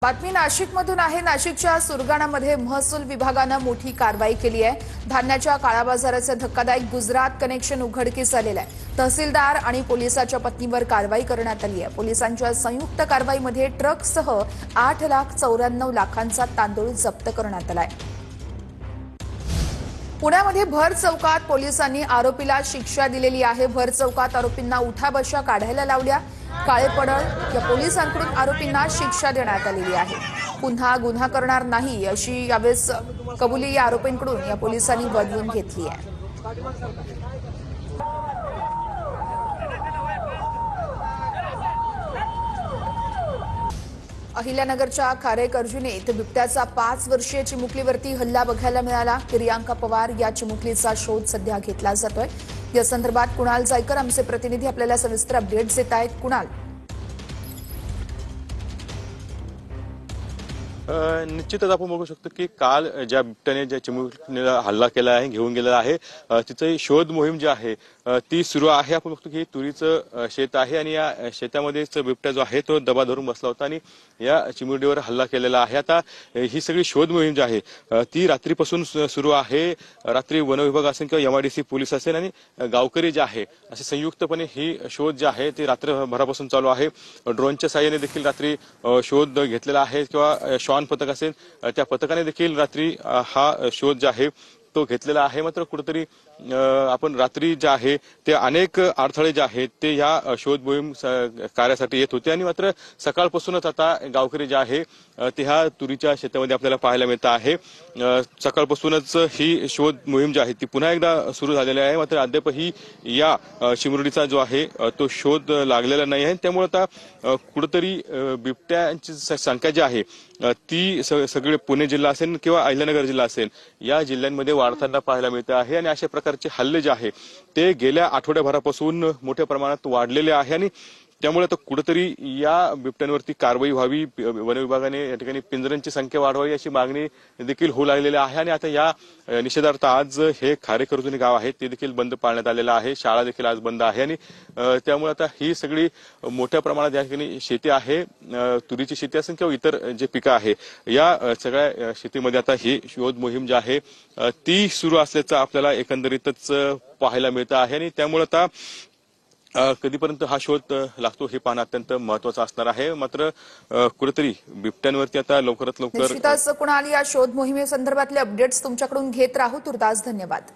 बातमी नाशिकमधून आहे। नाशिकच्या सुरगाणामध्ये महसूल विभागाने मोठी कारवाई केली आहे। धान्याच्या काळाबाजाराचे धक्कादायक गुजरात कनेक्शन उघडकीस आलेले आहे। तहसीलदार आणि पोलिसाच्या पत्नीवर कारवाई करण्यात आली आहे। पोलिसांच्या संयुक्त कारवाईमध्ये ट्रकसह 8,94,00,000चा तांदूळ जप्त करण्यात आला आहे। पुण्यामध्ये भर चौकात पोलिसांनी आरोपीला शिक्षा दिलेली आहे। भर चौकात आरोपींना उठाबशा काढायला लावल्या। काळेपडळ या पोलिसांकडून आरोपींना शिक्षा देण्यात आलेली आहे। पुन्हा गुन्हा करणार नाही अशी यावेळेस कबुली या आरोपींकडून या पोलिसांनी बदलून घेतली आहे। अहिल्यानगरच्या खारेकर्जुने इथे बिबट्याचा 5 वर्षीय चिमुकलीवरती हल्ला बघायला मिळाला। प्रियांका पवार या चिमुकलीचा शोध सध्या घेतला जातोय। या संदर्भात कुणाल जायकर आमचे प्रतिनिधी आपल्याला सविस्तर अपडेट्स देत आहेत। कुणाल, निश्चितच आपण बघू शकतो की काल ज्या बिबट्याने ज्या चिमुकलीला हल्ला केला आहे, घेऊन गेलेला आहे, तिची शोध मोहीम जी आहे ती सुरू आहे। आपण बघतो की तुरीचं शेत आहे आणि या शेतामध्येच बिबट्या जो आहे तो दबा धरून बसला होता आणि या चिमुरडीवर हल्ला केलेला आहे। आता ही सगळी शोध मोहीम जी आहे ती रात्रीपासून सुरू आहे। रात्री वन विभाग असेल किंवा एमआयडीसी पोलीस असेल आणि गावकरी जे आहे असे संयुक्तपणे ही शोध जी आहे ती रात्रभरापासून चालू आहे। ड्रोनच्या साहाय्याने देखील रात्री शोध घेतलेला आहे किंवा श्वान पथक असेल त्या पथकाने देखील रात्री हा शोध जो आहे तो घेतलेला आहे। मात्र कुठेतरी आपण रात्री जे आहे ते अनेक अडथळे जे आहेत ते या शोध मोहीम कार्यासाठी येत होते आणि मात्र सकाळपासूनच आता गावकरी जे आहे ते ह्या तुरीच्या शेतामध्ये आपल्याला पाहायला मिळत आहे। सकाळपासूनच ही शोध मोहीम जी आहे ती पुन्हा एकदा सुरू झालेली आहे। मात्र अद्यापही या चिमुरडीचा जो आहे तो शोध लागलेला नाही आहे। त्यामुळे आता कुठेतरी बिबट्यांची संख्या जी आहे ती सगळे पुणे जिल्हा असेल किंवा अहिल्यानगर जिल्हा असेल या जिल्ह्यांमध्ये वाढताना पाहायला मिळते आहे आणि अशा प्रकारचे हल्ले जे आहे ते गेल्या आठवड्याभरापासून मोठ्या प्रमाणात वाढलेले आहे आणि त्यामुळे आता कुठेतरी या बिबट्यांवरती कारवाई व्हावी, वन विभागाने या ठिकाणी पिंजऱ्यांची संख्या वाढवावी अशी मागणी देखील होऊ लागलेली आहे। आणि आता या निषेधार्थ आज हे खारेकर्जुनी गाव आहे ते देखील बंद पाळण्यात आलेलं आहे। शाळा देखील आज बंद आहे आणि त्यामुळे आता ही सगळी मोठ्या प्रमाणात या ठिकाणी शेती आहे, तुरीची शेती असेल किंवा इतर जे पिकं आहे या सगळ्या शेतीमध्ये आता ही शोध मोहीम जी आहे ती सुरू असल्याचं आपल्याला एकंदरीतच पाहायला मिळतं आहे आणि त्यामुळे आता कधीपर्यंत हा शोध लागतो हे पाहणं अत्यंत महत्वाचं असणार आहे। मात्र कुठेतरी बिबट्यांवरती आता लवकरात लवकर निश्चितच कुणाल या शोध मोहिमेसंदर्भातले अपडेट्स तुमच्याकडून घेत राहू। तुर्तास धन्यवाद।